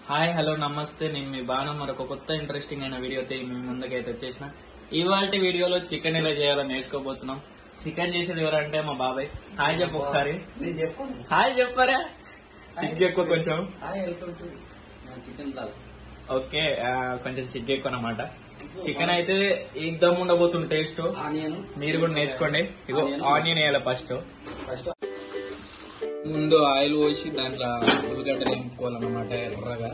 Hi hello నమస్తే, నేను మీ బాను. మరొక కొత్త ఇంట్రెస్టింగ్ అయిన వీడియోతో మీ ముందుకైతే వచ్చేసిన. ఇవాళ వీడియోలో చికెన్ ఎలా చేయాలో నేర్చుకోబోతున్నాం. చికెన్ చేసేది ఎవరంటే మా బాబాయ్. హాయ్ చెప్పు ఒకసారి. హాయ్ చెప్పారా, సిగ్గు ఎక్కువ కొంచెం. ఓకే, కొంచెం సిగ్గు ఎక్కువ అన్నమాట. చికెన్ అయితే ఏకదమ్ ఉండబోతుంది టేస్ట్. మీరు కూడా నేర్చుకోండి. ఇగో ఆనియన్ వేయాలి ఫస్ట్. ముందు ఆయిల్ పోసి దాంట్లో ఉల్లిగడ్డలు వేసుకోవాలన్నమాట. ఎర్రగా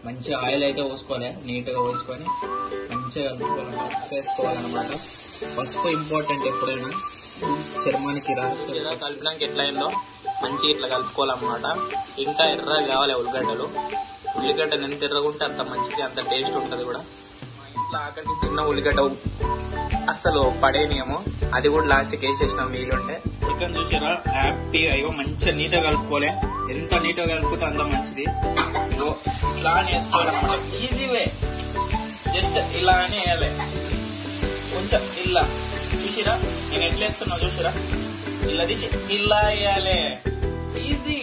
మంచి ఆయిల్ అయితే పోసుకోవాలి, నీట్ గా పోసుకొని మంచిగా వేసుకోవాలన్నమాట. పసుపు ఇంపార్టెంట్ ఎప్పుడైనా, చర్మానికి ఇలా కలపడానికి ఎట్లా అయిందో మంచిగా ఇట్లా కలుపుకోవాలన్నమాట. ఇంకా ఎర్రగా కావాలి ఉల్లిగడ్డలు ఎంత ఎర్రగా ఉంటే అంత మంచిది, అంత టేస్ట్ ఉంటుంది కూడా. ఇట్లా ఆఖరికి చిన్న ఉల్లిగడ్డ అస్సలు పడేనియము, అది కూడా లాస్ట్కి వేసేసినాం మీలుంటే. చికెన్ చూసారా హ్యాపీగా ఇగో మంచిగా నీట్గా కలుపుకోలే. ఎంత నీట్గా కలుపుకుంటే అంత మంచిది. ఇగో ఇలా వేసుకోవాలన్నమాట. ఈజీ వే, జస్ట్ ఇలా అని వేయాలి. కొంచెం ఇలా చూసిరా నేను ఎట్లా వేస్తున్నా, చూసిరా ఇలా తీసి ఇలా వేయాలి. ఈజీ,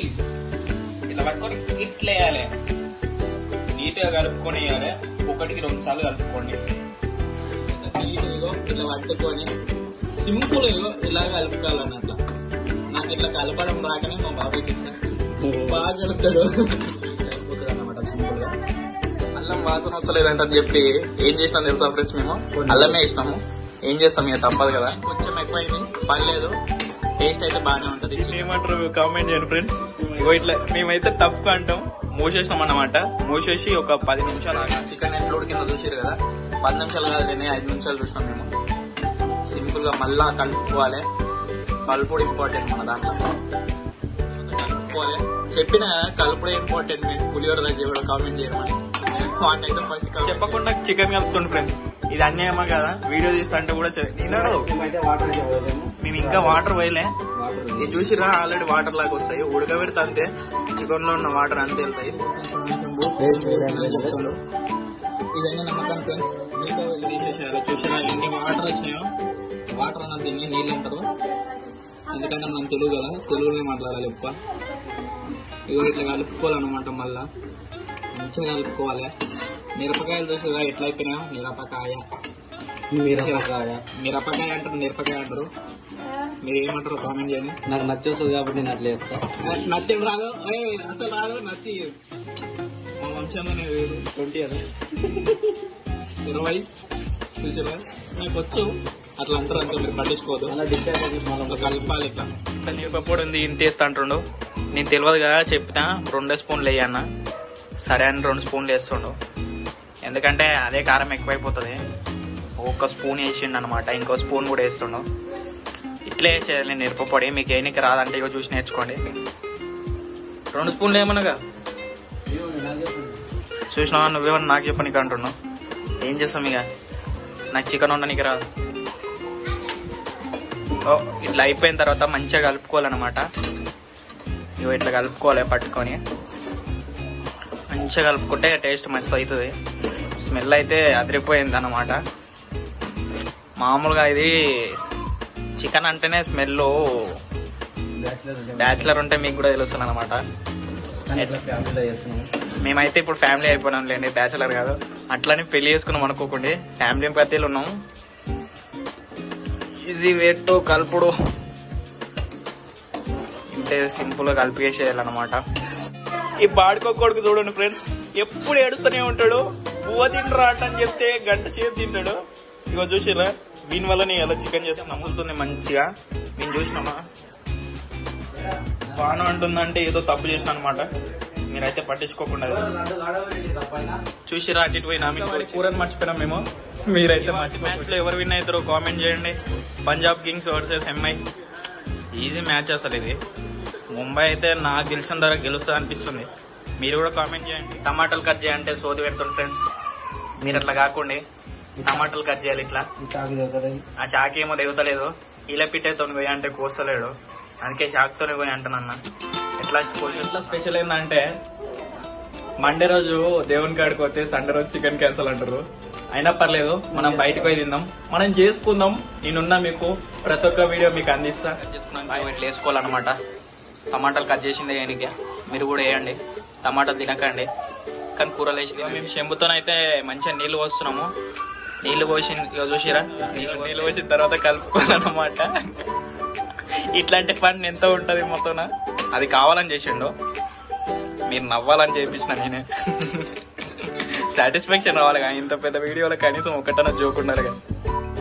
ఇలా పట్టుకొని ఇట్లా వేయాలి. నీట్గా కలుపుకొని వేయాలి. 1-2 సార్లు కలుపుకోండి. నీట్గా ఇలా పట్టుకొని సింపుల్ ఇలా కలుపుకోవాలన్నట్ల. నాకు ఇట్లా కలపడం రాకనే మా బాబాయ్కి ఇచ్చాను, బాగా కలుపుతాడు. కలుపుతుంది అన్నమాట సింపుల్ గా. అల్లం వాసన వస్తలేదంటని చెప్పి ఏం చేసినాం తెలుసా ఫ్రెండ్స్, మేము అల్లమే వేసినాము. ఏం చేస్తాం ఇక తప్పదు కదా. కొంచెం ఎక్కువైంది, పర్లేదు, టేస్ట్ అయితే బాగానే ఉంటది. ఏమంటారు కామెంట్ చేయండి ఫ్రెండ్స్. ఇగో ఇట్లా మేమైతే తప్పు అంటాం. మూసేసినాం అన్నమాట. మూసేసి ఒక 10 నిమిషాలు చికెన్ ఎట్లా ఉడికిందో చూసారు కదా. 10 నిమిషాలు కాదు, 5 నిమిషాలు చూసినాం మేము. సింపుల్ గా మళ్ళా కలుపుకోవాలి. కలుపుడు ఇంపార్టెంట్ మన దాంట్లో. కలుపుకోవాలి, చెప్పిన కలుపుడే ఇంపార్టెంట్. మీకు పులిహోర దగ్గర కూడా కామెంట్ చేయమని. వాటిని అయితే ఫస్ట్ చెప్పకుండా చికెన్ కలుపుతుంది ఫ్రెండ్స్. ఇది అన్యాయమా కదా, వీడియో తీస్తా అంటే కూడా తినడు. మేము ఇంకా వాటర్ పోయలే. ఇది చూసిరా ఆల్రెడీ వాటర్ లాగా వస్తాయి. ఉడకబెడితే అంతే, చికెన్ లో ఉన్న వాటర్ అంతే వెళ్తాయి. ఇదన్నీ నమ్మకం ఫ్రెండ్స్. నీట్గా తీసేసేయాలి. చూసినా ఎన్ని వాటర్ వచ్చినాయో. వాటర్ అన్నది దీన్ని నీళ్ళు అంటారు, ఎందుకంటే మనం తెలుగు కదా, తెలుగులోనే మాట్లాడాలి ఎక్కువ. ఇగో ఇట్లా కలుపుకోవాలన్నమాట. మళ్ళా మంచిగా కలుపుకోవాలి. మిరపకాయలు చూసిరా ఎట్లా అయిపోయినా. మిరపకాయ అంటారు, మిరపకాయ అంటారు. మీరు ఏమంటారు కామెంట్ చేయండి. నాకు నచ్చేస్తుంది కాబట్టి నేను అట్లా చేస్తా. నచ్చి రాదు, అసలు రాదు. నచ్చి మా వంశంలోనే 20 అది 20 చూసారా. నాకు వచ్చు అట్లా అంటారు, అంతే. మీరు పట్టించుకోవద్దు. కలపాలి ఇట్లా. మిరపపొడి ఉంది ఇంత వేస్తా అంటుండు. నేను తెలియదు కదా, చెప్తా 2 స్పూన్లు వేయన్న. సరే అని 2 స్పూన్లు వేస్తుండు. ఎందుకంటే అదే కారం ఎక్కువైపోతుంది. 1 స్పూన్ వేసిండు అనమాట. ఇంకో స్పూన్ కూడా వేస్తుండు. ఇట్లా వేసేయాలి మిరపపొడి. మీకు ఏనికి రాదంటే ఇక చూసి నేర్చుకోండి. 2 స్పూన్లు ఏమనగా చూసినావా, నువ్వేమన్నా నాకు చెప్పనీకి అంటున్నావు. ఏం చేస్తాం ఇక, నాకు చికెన్ వండనీకి రాదు. ఇట్లా అయిపోయిన తర్వాత మంచిగా కలుపుకోవాలన్నమాట. ఇగో ఇట్లా కలుపుకోవాలి పట్టుకొని. మంచిగా కలుపుకుంటే టేస్ట్ మస్తు అవుతుంది. స్మెల్ అయితే అదిరిపోయింది అన్నమాట. మామూలుగా ఇది చికెన్ అంటేనే స్మెల్. బ్యాచిలర్ ఉంటే మీకు కూడా తెలుస్తుంది అనమాట. మేమైతే ఇప్పుడు ఫ్యామిలీ అయిపోయినాం లేండి, బ్యాచిలర్ కాదు. అట్లని పెళ్లి చేసుకున్నాం అనుకోకండి, ఫ్యామిలీ పత్తిలు ఉన్నాం. ఈజీ వేట్ కలుపుడు ఇంతే, సింపుల్ గా కలిపేసేయాలన్నమాట. ఈ బాడుకోకొడుకు చూడండి ఫ్రెండ్స్, ఎప్పుడు ఏడుస్తూనే ఉంటాడు. పువ్వ తింటరా అని చెప్తే 1 గంట సేపు తింటాడు. ఇగో చూసిరా, దీని వల్ల ఎలా చికెన్ చేస్తున్నాం. అమ్ముతుంది మంచిగా. నేను చూసినామా, బాను అంటుందంటే ఏదో తప్పు చేసిన అనమాట. మీరైతే పట్టించుకోకుండా చూసిరా. అటు ఇటు పోయినా కూరని మర్చిపోయినాం మేము. మీరైతే మ్యాచ్ లో ఎవరు విన్ అవుతారో కామెంట్ చేయండి. Punjab Kings versus MI. Easy match అసలు ఇది. ముంబై అయితే నాకు తెలిసిన ధర గెలుస్తుంది అనిపిస్తుంది. మీరు కూడా కామెంట్ చేయండి. టమాటాలు కట్ చేయంటే సోది పెడుతుంది ఫ్రెండ్స్. మీరు అట్లా కాకుండా టమాటాలు కట్ చేయాలి ఇట్లా. ఆ చాకి ఏమో దిగుతలేదు. ఇలా పిట్టేతో పోయి అంటే కోస్తలేడు, అందుకే చాకుతోనే పోయి అంటున్నా. ఎట్లా స్పెషల్ ఏంటంటే మండే రోజు దేవుని కాడికి వస్తే సండే రోజు చికెన్ క్యాన్సల్ అంటారు. అయినా పర్లేదు, మనం బయటకు పోయి తిందాం, మనం చేసుకుందాం. నేనున్నా మీకు ప్రతి ఒక్క వీడియో మీకు అందిస్తా. ఇట్లా వేసుకోవాలన్నమాట. టమాటాలు కట్ చేసిందే వేయడానికి. మీరు కూడా వేయండి. టమాటాలు తినకండి, కానీ కూరలు వేసి మేము చెంబుతోనైతే మంచిగా నీళ్లు పోస్తున్నాము. నీళ్లు పోసి చూసిరా, నీళ్లు పోసిన తర్వాత కలుపుకోవాలన్నమాట. ఇట్లాంటి పని ఎంత ఉంటది మొత్తం. అది కావాలని చేసిండు, మీరు నవ్వాలని చేపించిన నేనే. సాటిస్ఫాక్షన్ రావాలి కానీ ఇంత పెద్ద వీడియోలో కనీసం ఒకటన జోక్ ఉండాలి కదా.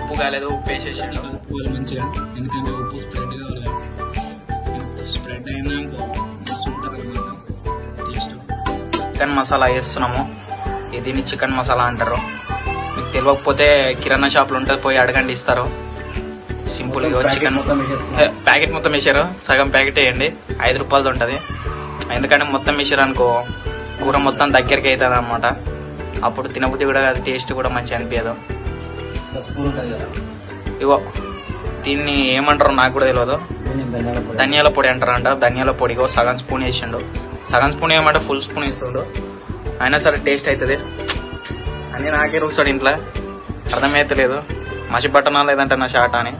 ఉప్పు కాలేదు, ఉప్పు వేసేసిండు కలుపుకోవాలి మంచిగా, ఎందుకంటే ఉప్పు స్ప్రెడ్ కావాలి. స్ప్రెడ్ అయినా మస్తు ఉంటుంది అన్నమాట టేస్ట్. చికెన్ మసాలా వేస్తున్నాము. దీన్ని చికెన్ మసాలా అంటారు. మీకు తెలియకపోతే కిరాణా షాప్లో ఉంటుంది, పోయి అడగండి ఇస్తారు. సింపుల్ చికెన్ ప్యాకెట్ మొత్తం వేసారు, సగం ప్యాకెట్ వేయండి, 5 రూపాయలది ఉంటుంది. ఎందుకంటే మొత్తం వేసారు అనుకో కూర మొత్తం దగ్గరికి అవుతుంది అనమాట. అప్పుడు తినబుద్ధి కూడా అది టేస్ట్ కూడా మంచిగా అనిపించదు. ఇగో దీన్ని ఏమంటారో నాకు కూడా తెలియదు, ధనియాల పొడి అంటారంట. ధనియాల పొడి ఇగో సగం స్పూన్ వేసిండు. సగం స్పూన్ ఏమంటే ఫుల్ స్పూన్ వేస్తుండు. అయినా సరే టేస్ట్ అవుతుంది అని నాకే చూస్తాడు ఇంట్లో, అర్థమైతలేదు. మసి బట్టనా లేదంటే నా షార్ట్ అని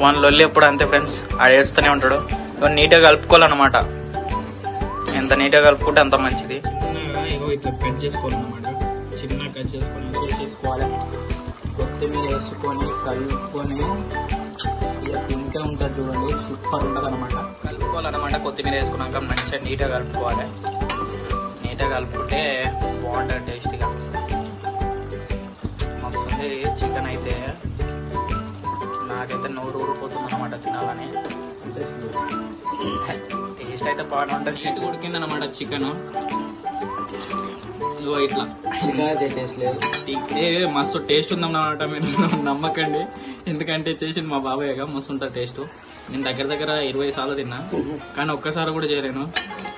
వన్ లొల్లి ఎప్పుడు అంతే ఫ్రెండ్స్, ఆడ ఏడుస్తూనే ఉంటాడు. నీట్గా కలుపుకోవాలన్నమాట, ఎంత నీట్గా కలుపుకుంటే అంత మంచిది. ఇగో ఇట్లా కట్ చేసుకోవాలన్నమాట, చిన్నగా కట్ చేసుకొని చేసుకోవాలి. కొత్తిమీర వేసుకొని కలుపుకొని ఇక తింటే ఉంటుంది చూడండి, సూపర్ ఉంటుంది అనమాట. కలుపుకోవాలన్నమాట. కొత్తిమీర వేసుకున్నాక మంచిగా నీట్గా కలుపుకోవాలి. నీట్గా కలుపుకుంటే బాగుంటుంది టేస్టీగా. మస్తుంది చికెన్ అయితే, నాకైతే నోరు ఊరిపోతుంది అనమాట తినాలని. టేస్ట్ అయితే బాగానే ఉంటుంది. ఇటు ఉడికింది అనమాట చికెన్. ఇట్లా మస్తు టేస్ట్ ఉందన్నమాట. మీరు నమ్మకండి, ఎందుకంటే చేసింది మా బాబాయ్గా. మస్తు ఉంటుంది టేస్ట్. నేను దగ్గర 20 సార్లు తిన్నా, కానీ ఒక్కసారి కూడా చేయలేను.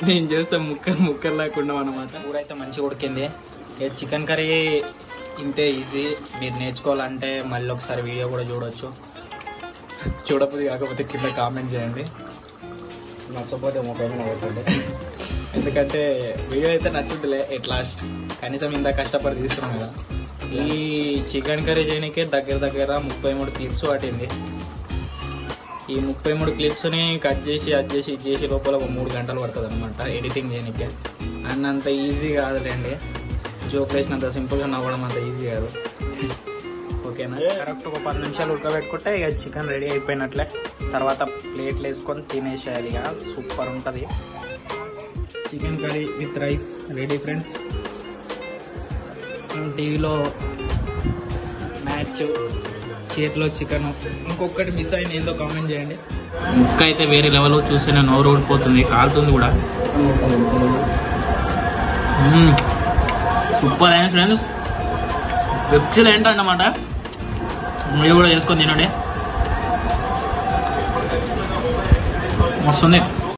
నేను చేస్తే ముక్కలు లేకుండా అనమాట. కూర అయితే మంచిగా ఉడికింది. చికెన్ కర్రీ ఇంతే ఈజీ. మీరు నేర్చుకోవాలంటే మళ్ళీ ఒకసారి వీడియో కూడా చూడొచ్చు. చూడకపోతే కాకపోతే కింద కామెంట్ చేయండి, నచ్చకపోతే మొబైల్ అవుతుండే. ఎందుకంటే వీడియో అయితే నచ్చుద్దిలే ఎట్ లాస్ట్, కనీసం ఇంత కష్టపడి తీస్తున్నాం కదా. ఈ చికెన్ కర్రీ చేయడానికే దగ్గర 33 క్లిప్స్ పట్టింది. ఈ 33 క్లిప్స్ని కట్ చేసి ఇది చేసి లోపల 3 గంటలు పడుతుంది అనమాట ఎడిటింగ్ చేయడానికే. అన్నంత ఈజీ కాదులేండి, జోక్ వేసినంత సింపుల్గా నవ్వడం అంత ఈజీ కాదు. ఓకేనా? కరెక్ట్ ఒక 10 నిమిషాలు ఉడకబెట్టుకుంటే ఇక చికెన్ రెడీ అయిపోయినట్లే. తర్వాత ప్లేట్లు వేసుకొని తినేసేయాలి. ఇక సూపర్ ఉంటుంది. Chicken curry with rice ready friends. టీవీలో మ్యాచ్, చేతిలో చికెన్. ఇంకొకటి మిస్ అయిన ఏందో కామెంట్ చేయండి. ముక్క అయితే వేరే లెవెల్, చూస్తేనే నోరు ఊడిపోతుంది, కాలుతుంది కూడా. సూపర్ అయిన ఫ్రెండ్స్, ఎక్సలెంట్ అన్నమాట. మీరు కూడా చేసుకొని తినండి, మస్తుంది.